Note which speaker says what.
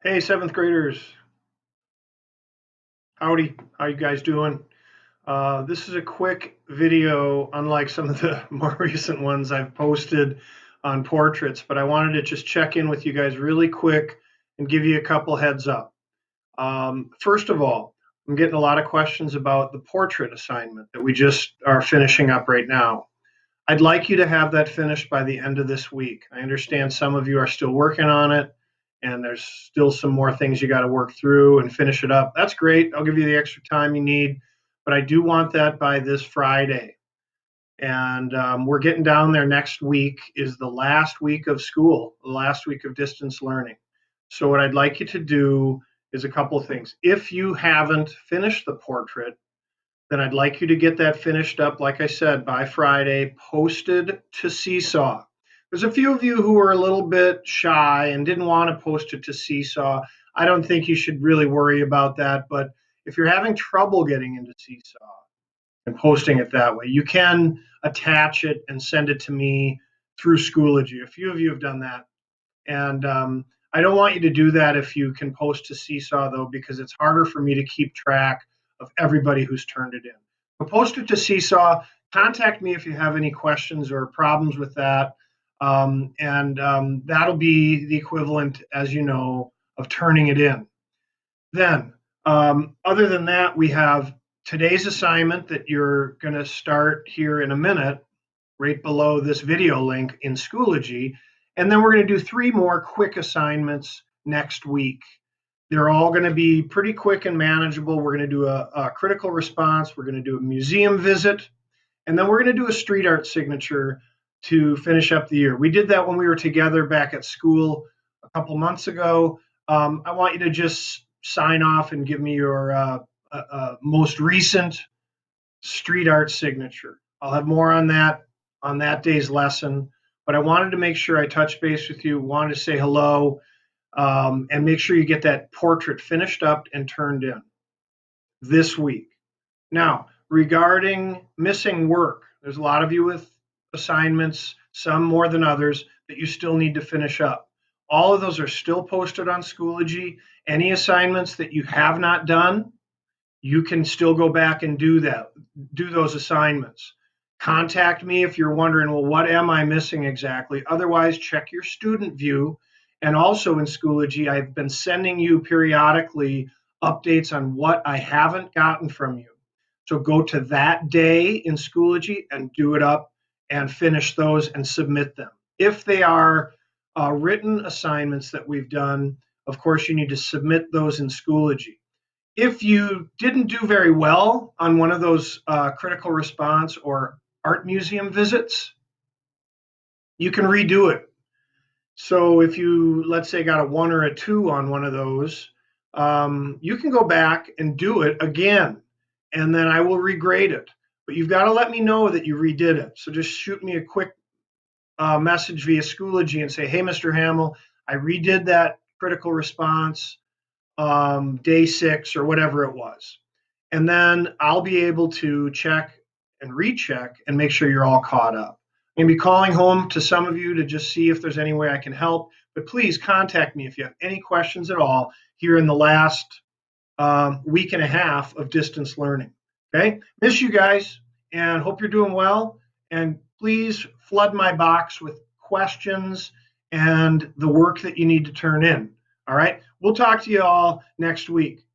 Speaker 1: Hey, seventh graders. Howdy. How you guys doing? This is a quick video, unlike some of the more recent ones I've posted on portraits, but I wanted to just check in with you guys really quick and give you a couple heads up. First of all, I'm getting a lot of questions about the portrait assignment that we just are finishing up right now. I'd like you to have that finished by the end of this week. I understand some of you are still working on it and there's still some more things you got to work through and finish it up. That's great. I'll give you the extra time you need, but I do want that by this Friday. And we're getting down there. Next week is the last week of school, the last week of distance learning. So, what I'd like you to do is a couple of things. If you haven't finished the portrait, then I'd like you to get that finished up, like I said, by Friday, posted to Seesaw. There's a few of you who are a little bit shy and didn't want to post it to Seesaw. I don't think you should really worry about that, but if you're having trouble getting into Seesaw and posting it that way, you can attach it and send it to me through Schoology. A few of you have done that. And I don't want you to do that if you can post to Seesaw, though, because it's harder for me to keep track of everybody who's turned it in. But post it to Seesaw. Contact me if you have any questions or problems with that. And that'll be the equivalent, as you know, of turning it in. Then, other than that, we have today's assignment that you're going to start here in a minute, right below this video link in Schoology. And then we're going to do three more quick assignments next week. They're all going to be pretty quick and manageable. We're going to do a critical response, we're going to do a museum visit, and then we're going to do a street art signature to finish up the year. We did that when we were together back at school a couple months ago. I want you to just sign off and give me your most recent street art signature. I'll have more on that day's lesson, but I wanted to make sure I touch base with you, wanted to say hello, and make sure you get that portrait finished up and turned in this week. Now, regarding missing work, there's a lot of you with assignments, some more than others, that you still need to finish up. All of those are still posted on Schoology. Any assignments that you have not done, you can still go back and do those assignments. Contact me if you're wondering, well, what am I missing exactly? Otherwise, check your student view. And also in Schoology, I've been sending you periodically updates on what I haven't gotten from you. So go to that day in Schoology and do it up and finish those and submit them. If they are written assignments that we've done, of course, you need to submit those in Schoology. If you didn't do very well on one of those critical response or art museum visits, you can redo it. So if you, let's say, got a 1 or a 2 on one of those, you can go back and do it again, and then I will regrade it. But you've got to let me know that you redid it. So just shoot me a quick message via Schoology and say, hey, Mr. Hamill, I redid that critical response day 6 or whatever it was. And then I'll be able to check and recheck and make sure you're all caught up. I'm going to be calling home to some of you to just see if there's any way I can help. But please contact me if you have any questions at all here in the last week and a half of distance learning. Okay? Miss you guys and hope you're doing well. And please flood my box with questions and the work that you need to turn in. All right? We'll talk to you all next week.